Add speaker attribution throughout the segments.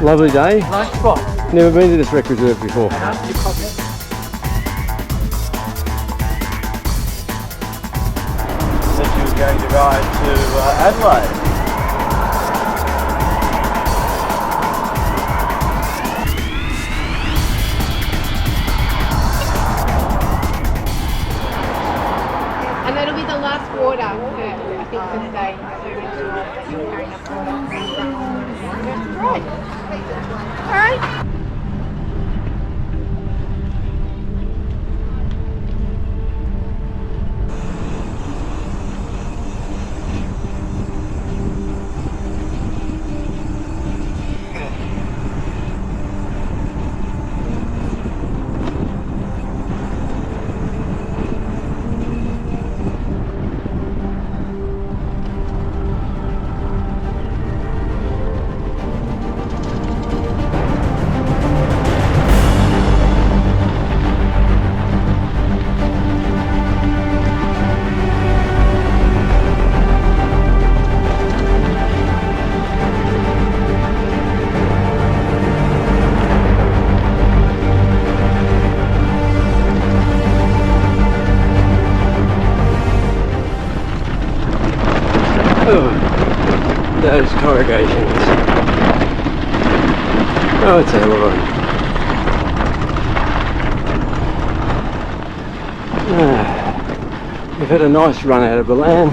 Speaker 1: Lovely day.
Speaker 2: Nice spot.
Speaker 1: Never been to this rec reserve before.
Speaker 2: You probably
Speaker 3: said she was going to ride to Adelaide.
Speaker 4: And that'll be the last water, I think, for the day. So you're carrying enough water. Right. All right.
Speaker 1: Those corrugations. Oh, it's a hell of a run. We've had a nice run out of Ballan.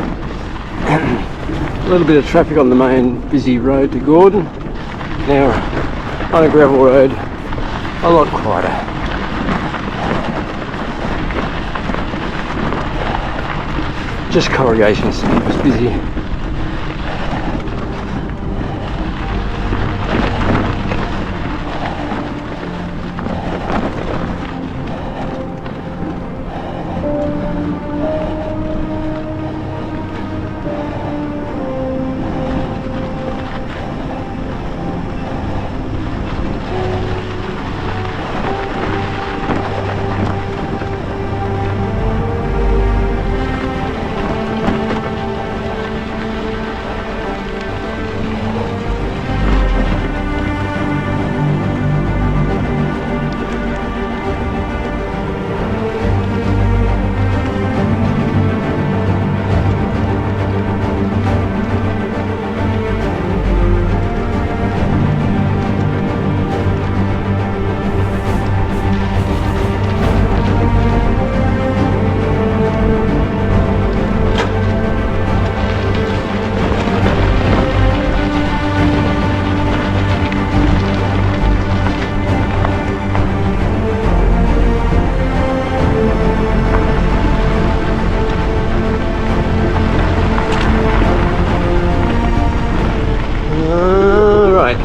Speaker 1: A little bit of traffic on the main busy road to Gordon. Now on a gravel road, a lot quieter. Just corrugations to keep us busy.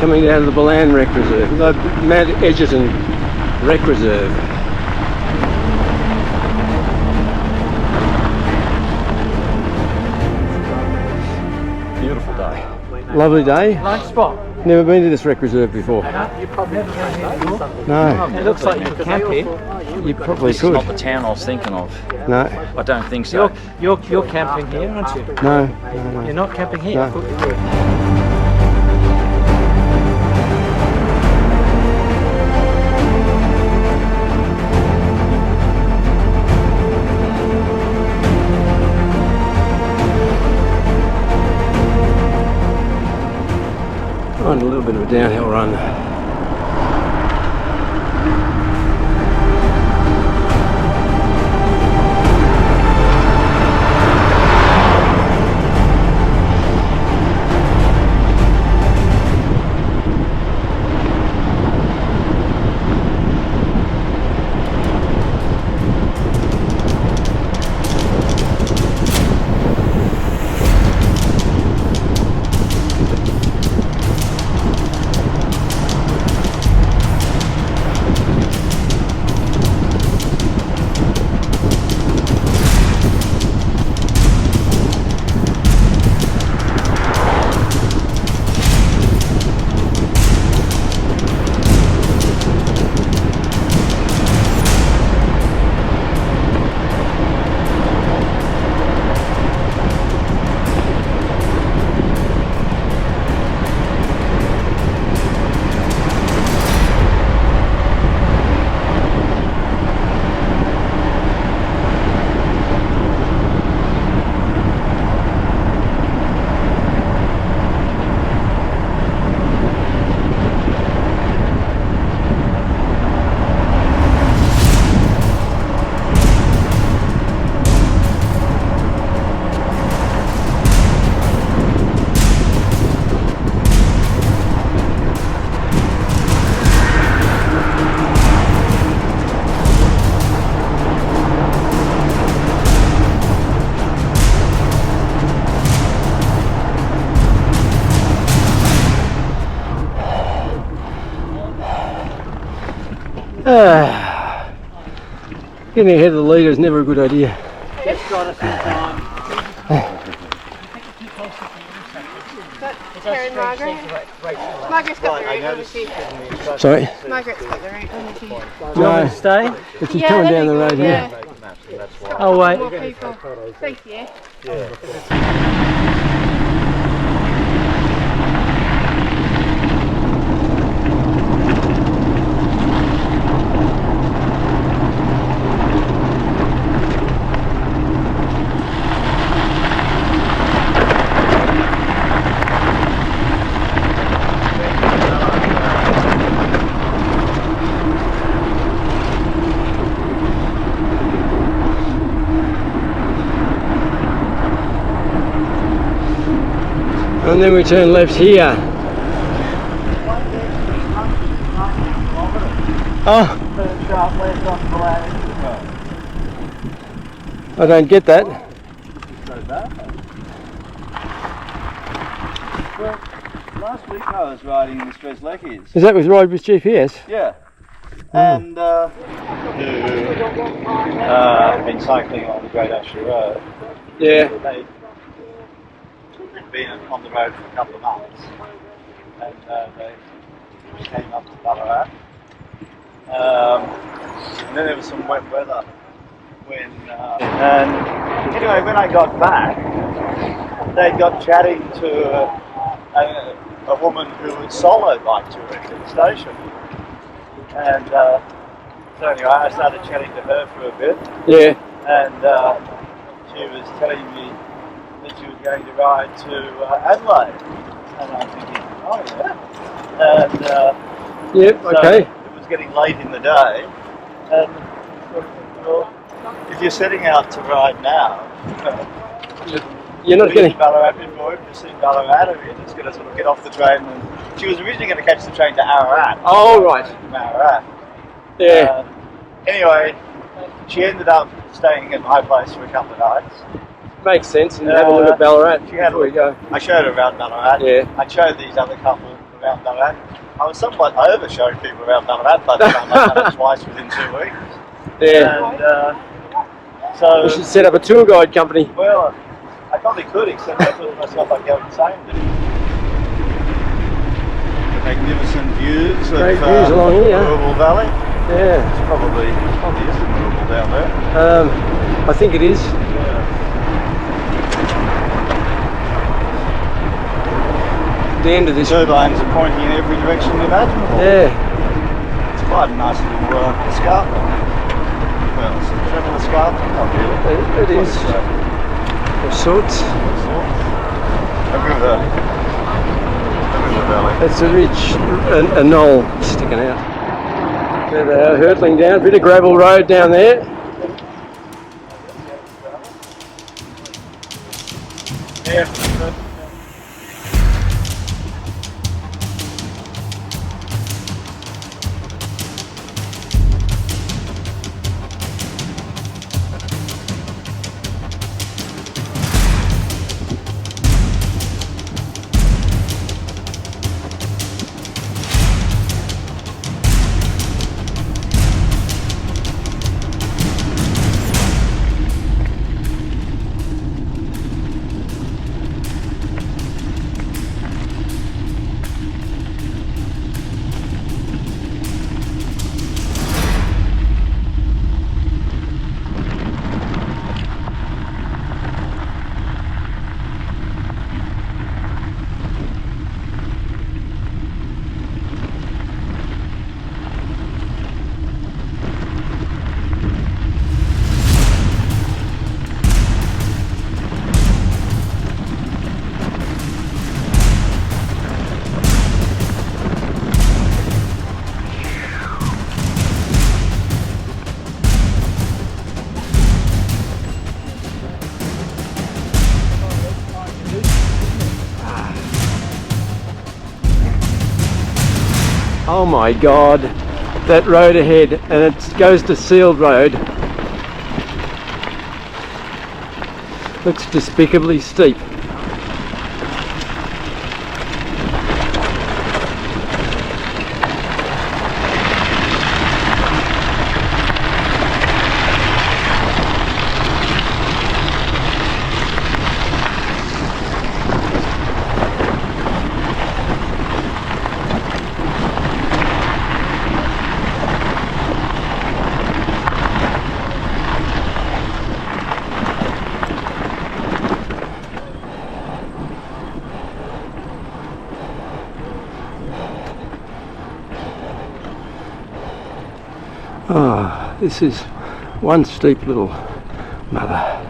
Speaker 1: Coming down to the Ballan Rec Reserve, the Mt Egerton Rec Reserve.
Speaker 3: Beautiful day.
Speaker 1: Lovely day.
Speaker 2: nice spot.
Speaker 1: Never been to this rec reserve before.
Speaker 2: You probably never came here before.
Speaker 1: No,
Speaker 2: It looks like you could camp here.
Speaker 1: you probably
Speaker 3: This is not
Speaker 1: could.
Speaker 3: the town I was thinking of.
Speaker 1: No,
Speaker 3: I don't think so.
Speaker 2: You're camping here, aren't you?
Speaker 1: no,
Speaker 2: You're not camping here.
Speaker 1: No.
Speaker 2: I thought you were.
Speaker 1: On a little bit of a downhill run. Getting ahead of the leader is never a good idea.
Speaker 3: Just got us in time.
Speaker 4: Sarah and Margaret. Margaret's got the route over here.
Speaker 1: Sorry?
Speaker 4: Margaret's got the route over here.
Speaker 2: Do you want me to stay?
Speaker 1: It's just coming down the road here.
Speaker 2: Oh wait.
Speaker 4: More people. Thanks, yeah.
Speaker 1: And then we turn left here. Oh,
Speaker 3: Turn sharp left on Ballan.
Speaker 1: I don't get that.
Speaker 3: Well, last week I was riding in the Stresleckies.
Speaker 1: Is that with Ride with GPS?
Speaker 3: Yeah. And I've been cycling on the Great Ashley Road.
Speaker 1: Yeah.
Speaker 3: They've been on the road for a couple of months, and they came up to Ballarat. And then there was some wet weather when, and anyway, when I got back, they got chatting to a woman who was solo bike touring at the station, and so anyway, I started chatting to her for a bit.
Speaker 1: Yeah.
Speaker 3: And she was telling me that she was going to ride to Adelaide, and I'm thinking, oh yeah. And
Speaker 1: Yep,
Speaker 3: so
Speaker 1: okay.
Speaker 3: it was getting late in the day, and well, if you're setting out to ride now,
Speaker 1: You're not
Speaker 3: have you been
Speaker 1: getting...
Speaker 3: to Ballarat before? Have you seen Ballarat? Or you're just going to sort of get off the train? And she was originally going to catch the train to Ararat.
Speaker 1: Oh, right.
Speaker 3: From Ararat.
Speaker 1: Yeah.
Speaker 3: Anyway, she ended up staying at my place for a couple of nights.
Speaker 1: Makes sense. And have a look at Ballarat
Speaker 3: She had a
Speaker 1: before we go.
Speaker 3: I showed her around Ballarat.
Speaker 1: Yeah.
Speaker 3: I showed these other couple around Ballarat. I was somewhat over showing people around Ballarat by the time I'd done it twice within 2 weeks.
Speaker 1: Yeah.
Speaker 3: And so,
Speaker 1: We should set up a tour guide company.
Speaker 3: well, I probably could, except I thought to myself I'd go insane. Magnificent views
Speaker 1: Great
Speaker 3: of
Speaker 1: views along here.
Speaker 3: Rural Valley.
Speaker 1: Yeah.
Speaker 3: It's probably isn't rural down there.
Speaker 1: I think it is. The end of this.
Speaker 3: Turbines are pointing in every direction imaginable.
Speaker 1: Yeah.
Speaker 3: It's quite a nice little escarpment. Well, it's a travel escarpment, not really.
Speaker 1: It is. Of sorts.
Speaker 3: A river valley.
Speaker 1: It's a ridge, a knoll sticking out. There they are, hurtling down. Bit of gravel road down there.
Speaker 3: Yeah.
Speaker 1: Oh my God, that road ahead, and it goes to Sealed Road. Looks despicably steep. This is one steep little mother.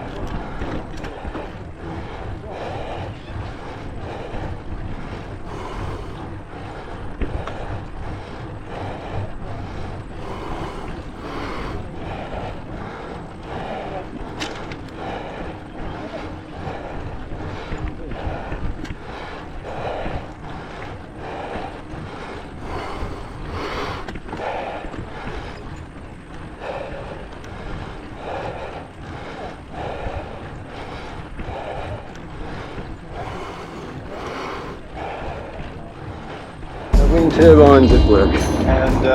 Speaker 1: Wind turbines at work.
Speaker 3: And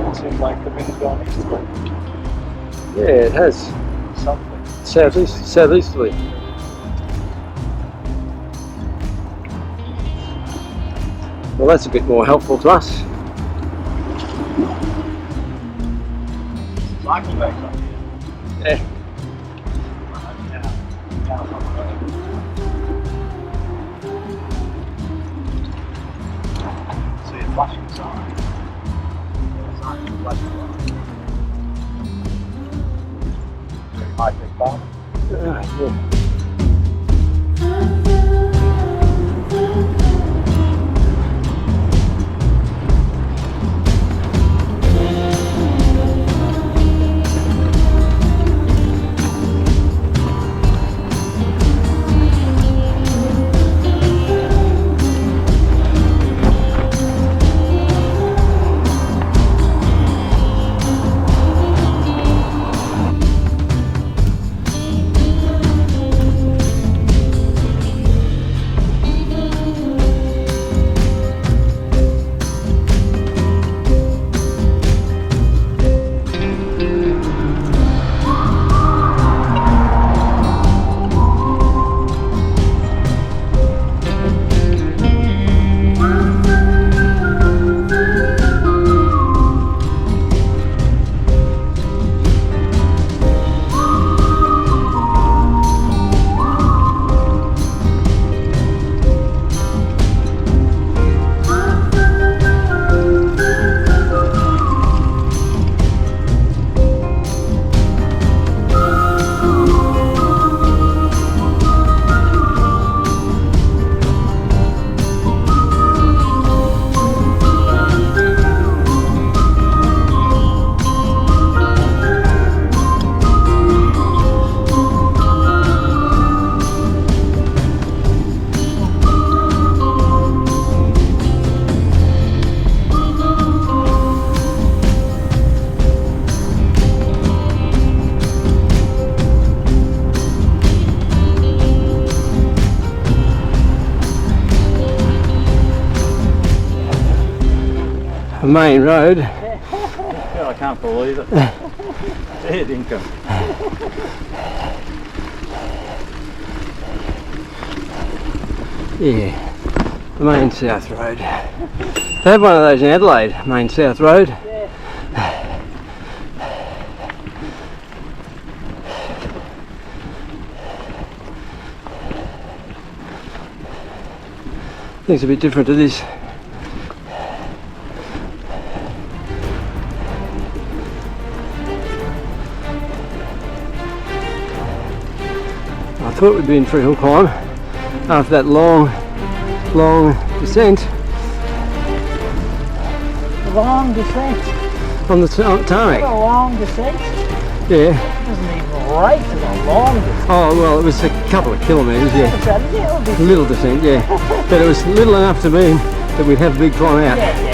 Speaker 3: it seems like the wind's gone eastward.
Speaker 1: Yeah, it has.
Speaker 3: Something.
Speaker 1: Southeasterly. Well, that's a bit more helpful to us.
Speaker 3: Cycle bags up here.
Speaker 1: Yeah.
Speaker 3: See a flashing sign. Flashing light. High-tech bar.
Speaker 1: Yeah. The main road.
Speaker 3: Yeah, I can't believe it. Dead income.
Speaker 1: Yeah, the main south road. They have one of those in Adelaide, main south road.
Speaker 2: Yeah.
Speaker 1: Things a bit different to this. I thought we'd be in for a hill climb after that long descent
Speaker 2: Long descent.
Speaker 1: on the tarmac.
Speaker 2: A long descent.
Speaker 1: Yeah.
Speaker 2: It doesn't even rate as a long descent.
Speaker 1: Oh well, it was a couple of kilometres. Yeah.
Speaker 2: It's a little bit.
Speaker 1: Little descent. Yeah. But it was little enough to mean that we'd have a big climb out.
Speaker 2: Yeah,